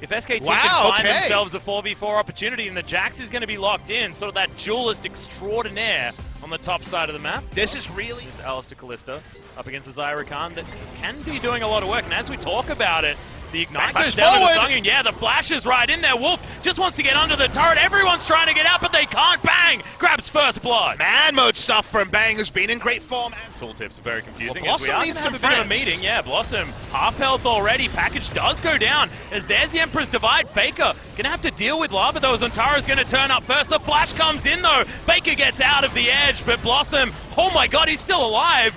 If SKT can find themselves a 4v4 opportunity, and the Jax is going to be locked in, sort of that duelist extraordinaire on the top side of the map. This is really... This is Alistair Kalista up against the Zyra Khan that can be doing a lot of work, and as we talk about it, the Ignite goes down to the Sungyun. Yeah, the flash is right in there. Wolf just wants to get under the turret. Everyone's trying to get out, but they can't. Bang! Grabs first blood. Man mode stuff from Bang has been in great form. Tooltips are very confusing. Well, Blossom needs some friends. A meeting. Yeah, Blossom, half health already. Package does go down as there's the Emperor's Divide. Faker gonna have to deal with Lava though, as Ontara's gonna turn up first. The flash comes in though. Faker gets out of the edge, but Blossom, oh my god, he's still alive.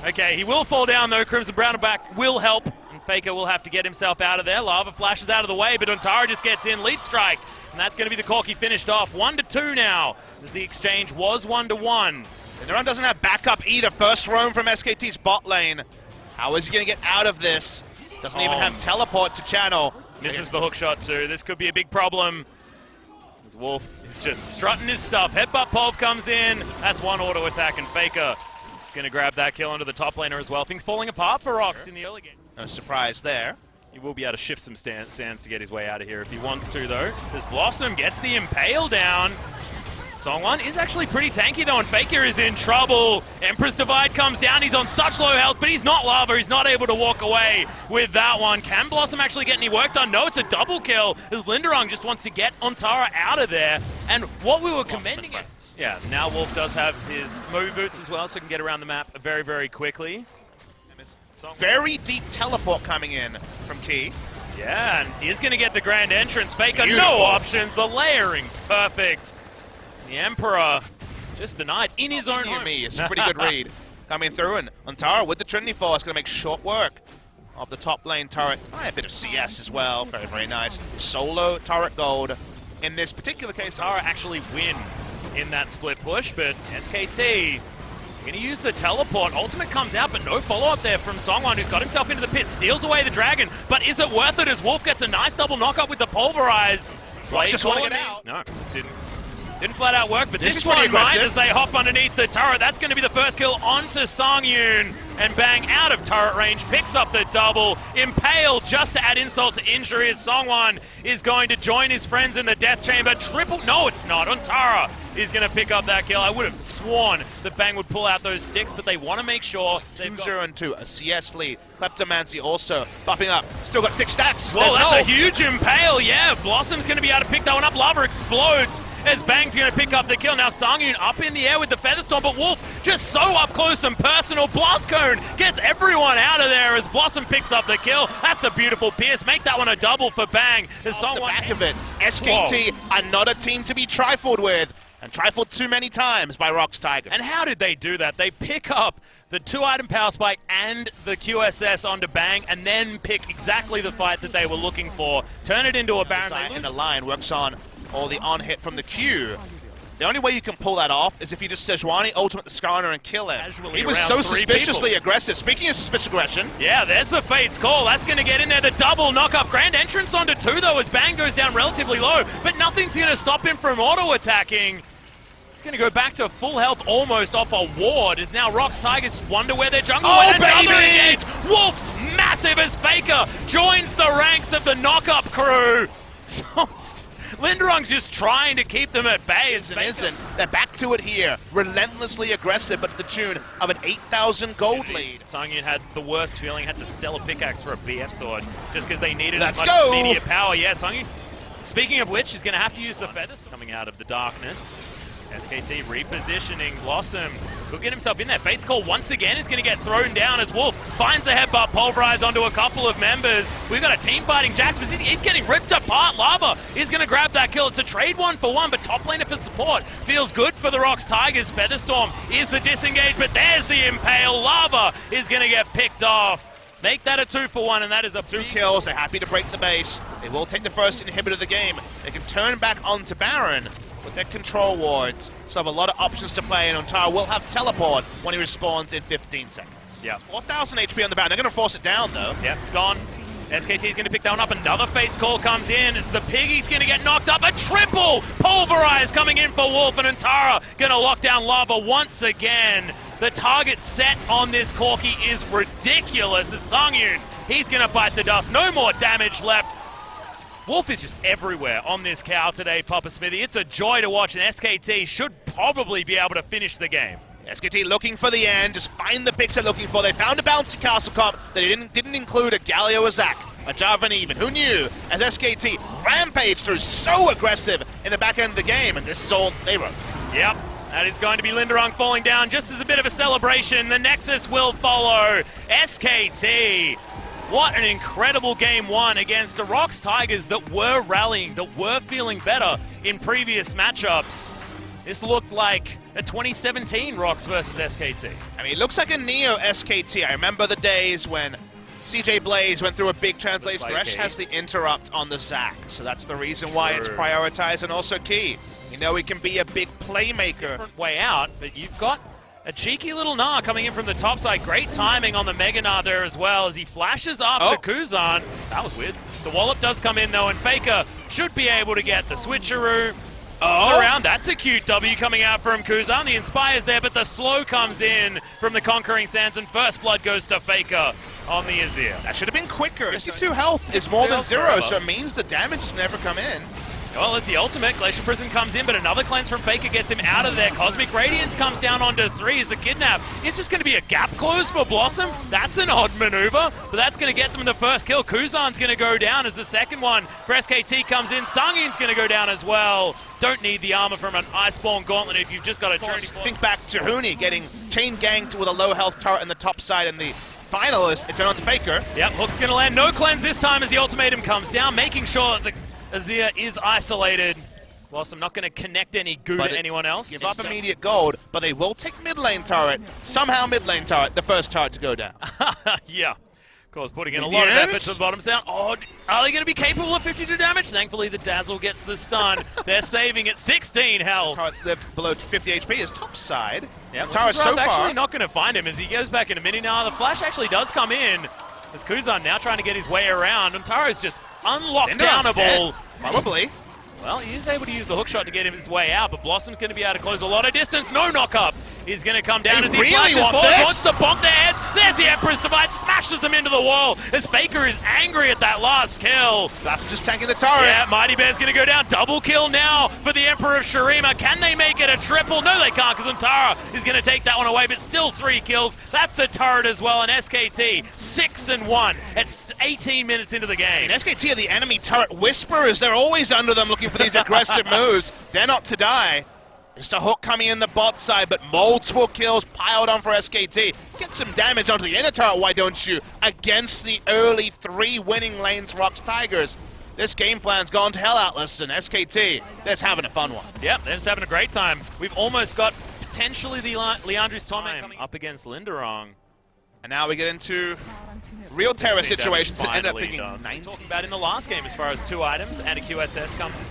Okay, he will fall down though. Crimson Brown back will help. Faker will have to get himself out of there. Lava flashes out of the way, but Ontara just gets in. Leap strike, and that's going to be the Corki finished off. 1-2 now, as the exchange was 1-1. Linderon doesn't have backup either. First roam from SKT's bot lane. How is he going to get out of this? Doesn't even have teleport to channel. Misses the hook shot too. This could be a big problem. As Wolf is just strutting his stuff. Headbutt Pulv comes in. That's one auto attack, and Faker going to grab that kill onto the top laner as well. Things falling apart for ROX in the early game. No surprise there. He will be able to shift some sands to get his way out of here if he wants to, though. As Blossom gets the Impale down. Songwon is actually pretty tanky, though, and Faker is in trouble. Emperor's Divide comes down. He's on such low health, but he's not Lava. He's not able to walk away with that one. Can Blossom actually get any work done? No, it's a double kill, as Linderung just wants to get Ontara out of there. And what we were commending it... Yeah, now Wolf does have his movie boots as well, so he can get around the map very, very quickly. Very deep teleport coming in from Key. Yeah, and he's going to get the grand entrance. Faker, no options. The layering's perfect. The Emperor just denied in his own home. It's a pretty good read coming through, and Ontara with the Trinity Force going to make short work of the top lane turret. A bit of CS as well. Very, very nice. Solo turret gold. In this particular case, Ontara actually win in that split push, but SKT going to use the teleport. Ultimate comes out, but no follow-up there from Songwon, who's got himself into the pit, steals away the dragon. But is it worth it as Wolf gets a nice double knock-up with the pulverize? Just want to get out. No, just didn't flat out work, but this one might as they hop underneath the turret. That's going to be the first kill onto Songyun. And Bang out of turret range, picks up the double. Impale just to add insult to injury as Songwon is going to join his friends in the death chamber. Triple, no it's not, Ontara is going to pick up that kill. I would have sworn that Bang would pull out those sticks, but they want to make sure they've 2-0-2, a CS lead. Kleptomancy also buffing up. Still got 6 stacks. Well, that's a huge Impale, yeah. Blossom's going to be able to pick that one up. Lava explodes as Bang's going to pick up the kill. Now Songyun up in the air with the Featherstorm, but Wolf just so up close and personal. Blast Cone gets everyone out of there as Blossom picks up the kill. That's a beautiful pierce. Make that one a double for Bang. Off the back of it, SKT are not a team to be trifled with. And trifled too many times by ROX Tigers. And how did they do that? They pick up the 2-item power spike and the QSS onto Bang, and then pick exactly the fight that they were looking for. Turn it into a Baron. And the line works on all the on-hit from the Q. The only way you can pull that off is if you just Sejuani ultimate the Skarner and kill him. Casually he was so suspiciously aggressive. Speaking of suspicious aggression. Yeah, there's the Fate's Call. That's going to get in there. The double knock-up. Grand entrance onto 2, though, as Bang goes down relatively low. But nothing's going to stop him from auto-attacking. Going to go back to full health almost off a ward. Is now ROX Tigers wonder where their jungle went. Another engage. Wolf's massive as Faker joins the ranks of the knock-up crew. So Linderung's just trying to keep them at bay. Isn't. They're back to it here. Relentlessly aggressive, but to the tune of an 8,000 gold lead. Songyun had the worst feeling, had to sell a pickaxe for a BF sword just because they needed as much immediate power. Yeah, Songyun, speaking of which, is going to have to use the feathers coming out of the darkness. SKT repositioning. Blossom will get himself in there. Fate's Call once again is going to get thrown down as Wolf finds the headbutt, pulverize onto a couple of members. We've got a team fighting Jax, but he's getting ripped apart. Lava is going to grab that kill. It's a trade 1-for-1, but top laner for support. Feels good for the ROX Tigers. Featherstorm is the disengage, but there's the Impale. Lava is going to get picked off. Make that a 2-for-1, and that is a 2 kills. They're happy to break the base. They will take the first inhibitor of the game. They can turn back onto Baron with their control wards. So have a lot of options to play, and Ontara will have teleport when he respawns in 15 seconds. Yeah. 4,000 HP on the Baron. They're going to force it down, though. Yeah, it's gone. SKT is going to pick that one up. Another Fate's Call comes in. It's the Piggy's going to get knocked up. A triple pulverize coming in for Wolf, and Ontara going to lock down Lava once again. The target set on this Corki is ridiculous. As Songyun, he's going to bite the dust. No more damage left. Wolf is just everywhere on this cow today, Papa Smithy. It's a joy to watch, and SKT should probably be able to finish the game. SKT looking for the end, just find the picks they're looking for. They found a bouncy Castlecom that didn't include a Galio, a Zach, a Jarvan even. Who knew? As SKT rampaged through, so aggressive in the back end of the game, and this is all they wrote. Yep, that is going to be Linderong falling down just as a bit of a celebration. The Nexus will follow. SKT, what an incredible game one against the ROX Tigers that were rallying, that were feeling better in previous matchups. This looked like a 2017 ROX versus SKT. I mean, it looks like a Neo SKT. I remember the days when CJ Blaze went through a big translation. Thresh has the interrupt on the Zac, so that's the reason why it's prioritized and also key. You know, he can be a big playmaker. Different way out, but you've got a cheeky little Gnar coming in from the top side. Great timing on the Mega Gnar there as well as he flashes after Kuzan. That was weird. The wallop does come in though, and Faker should be able to get the switcheroo. Around. That's a cute W coming out from Kuzan. The Inspire's there, but the slow comes in from the Conquering Sands, and first blood goes to Faker on the Azir. That should have been quicker. 52 health is more than 0, so it means the damage has never come in. Well, it's the ultimate. Glacier Prison comes in, but another cleanse from Faker gets him out of there. Cosmic Radiance comes down onto 3 as the kidnap. It's just going to be a gap close for Blossom. That's an odd maneuver, but that's going to get them the first kill. Kuzan's going to go down as the second one for SKT comes in. Sangin's going to go down as well. Don't need the armor from an Iceborne Gauntlet if you've just got a Journey. Think back to Huni getting chain ganked with a low health turret in the top side, and the final is it's on to Faker. Yep, Hook's going to land. No cleanse this time as the ultimatum comes down, making sure that the Azir is isolated. Blossom not going to connect any goo to anyone else. Give up immediate gold, but they will take mid lane turret. Somehow mid lane turret, the first turret to go down. Yeah. Of course, putting in a lot of effort to the bottom sound. Oh, are they going to be capable of 52 damage? Thankfully, the Dazzle gets the stun. They're saving at 16 health. Turret's lived below 50 HP is top side. Yeah, Tara's so far actually not going to find him as he goes back in a minute now. The flash actually does come in. As Kuzan now trying to get his way around, and Tara's just unlockdownable. Probably. Well, he is able to use the hook shot to get him his way out, but Blossom's going to be able to close a lot of distance. No knock-up is going to come down as he flashes forward, wants to bonk their heads. There's the Emperor's Divide, smashes them into the wall as Faker is angry at that last kill. That's just tanking the turret. Yeah, Mighty Bear's going to go down. Double kill now for the Emperor of Shurima. Can they make it a triple? No, they can't, because Antara is going to take that one away, but still 3 kills. That's a turret as well, and SKT 6-1 at 18 minutes into the game. And SKT are the enemy turret whisperers. They're always under them looking for these aggressive moves. They're not to die. Just a hook coming in the bot side, but multiple kills piled on for SKT. Get some damage onto the inner turret, why don't you? Against the early 3 winning lanes ROX Tigers. This game plan's gone to hell, Atlas, and SKT, they're just having a fun one. Yep, they're just having a great time. We've almost got potentially the Leandri's Torment coming up against Linderong. And now we get into real terror situations that end up taking 19. Talking about in the last game as far as 2 items and a QSS comes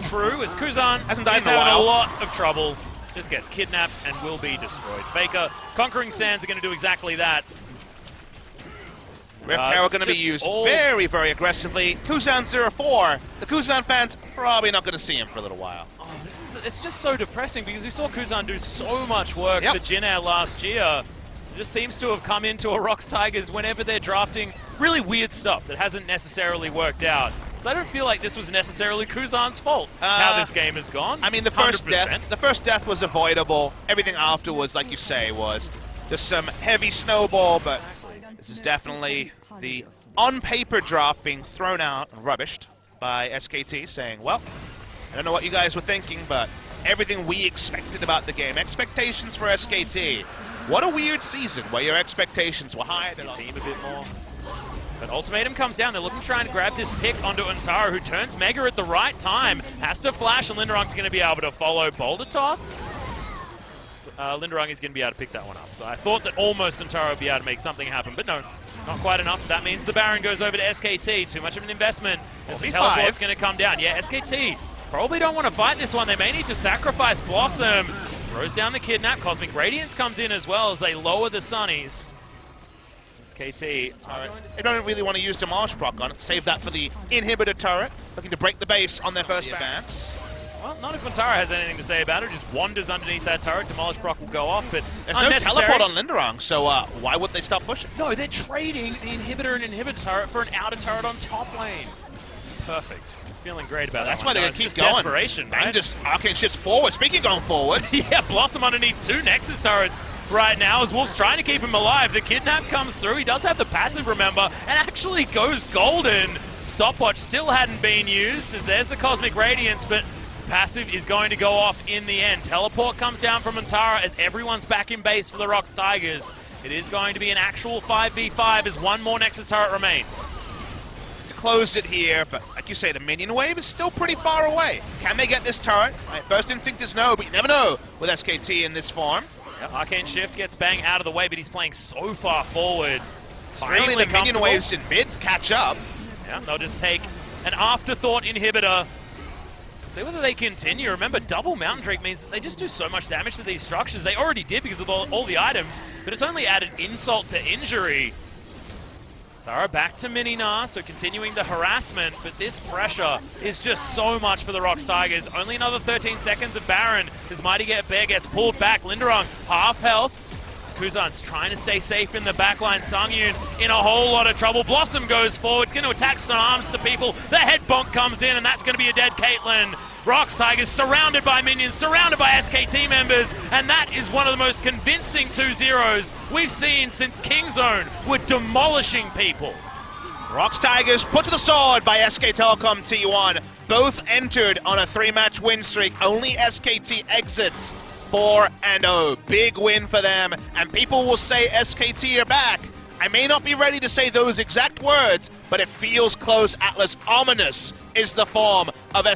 true as Kuzan hasn't died is in a having while. a lot of trouble. Just gets kidnapped and will be destroyed. Faker, Conquering Sands are going to do exactly that. Rift Arrow going to be used very, very aggressively. Kuzan 0-4. The Kuzan fans probably not going to see him for a little while. Oh, it's just so depressing because we saw Kuzan do so much work for Jin Air last year. It just seems to have come into a ROX Tigers whenever they're drafting really weird stuff that hasn't necessarily worked out. So I don't feel like this was necessarily Kuzan's fault, how this game has gone. I mean, the first death was avoidable. Everything afterwards, like you say, was just some heavy snowball, but this is definitely the on-paper draft being thrown out and rubbished by SKT, saying, well, I don't know what you guys were thinking, but everything we expected about the game. Expectations for SKT. What a weird season where your expectations were higher than the team a bit more. But Ultimatum comes down. They're looking to try and grab this pick onto Antara, who turns Mega at the right time. Has to flash, and Linderong's going to be able to follow Boulder Toss. Linderong is going to be able to pick that one up. So I thought that almost Antara would be able to make something happen, but no, not quite enough. That means the Baron goes over to SKT. Too much of an investment as the teleport's going to come down. Yeah, SKT probably don't want to fight this one. They may need to sacrifice Blossom. Throws down the Kidnap. Cosmic Radiance comes in as well as they lower the Sunnies. SKT. They don't really want to use Demolish proc on it. Save that for the inhibitor turret. Looking to break the base on their first advance. Well, not if Antara has anything to say about it. Just wanders underneath that turret. Demolish proc will go off, but there's no teleport on Linderong, so why would they stop pushing? No, they're trading the inhibitor and inhibitor turret for an outer turret on top lane. Perfect. Feeling great about That's that. why they're going to keep going. Desperation, Bang right? just Arcane shifts forward. Speaking of going forward. Yeah, Blossom underneath 2 Nexus turrets right now as Wolf's trying to keep him alive. The kidnap comes through. He does have the passive, remember, and actually goes golden. Stopwatch still hadn't been used as there's the Cosmic Radiance, but passive is going to go off in the end. Teleport comes down from Antara as everyone's back in base for the ROX Tigers. It is going to be an actual 5v5 as one more Nexus turret remains. Closed it here, but like you say, the minion wave is still pretty far away. Can they get this turret? My first instinct is no, but you never know with SKT in this form. Yep, Arcane Shift gets Bang out of the way, but he's playing so far forward. Finally, the minion waves in mid catch up. Yeah, they'll just take an afterthought inhibitor. See whether they continue. Remember, double Mountain Drake means that they just do so much damage to these structures. They already did because of all the items, but it's only added insult to injury. Zara back to Mininar, so continuing the harassment, but this pressure is just so much for the ROX Tigers. Only another 13 seconds of Baron as Mighty Bear gets pulled back. Linderung, half health. Kuzan's trying to stay safe in the backline. Sangyun in a whole lot of trouble. Blossom goes forward, going to attach some arms to people. The head bonk comes in, and that's going to be a dead Caitlyn. ROX Tigers surrounded by minions, surrounded by SKT members, and that is one of the most convincing 2-0s we've seen since Kingzone were demolishing people. ROX Tigers put to the sword by SK Telecom T1. Both entered on a 3-match win streak. Only SKT exits 4-0. Big win for them, and people will say SKT are back. I may not be ready to say those exact words, but it feels close, Atlas. Ominous is the form of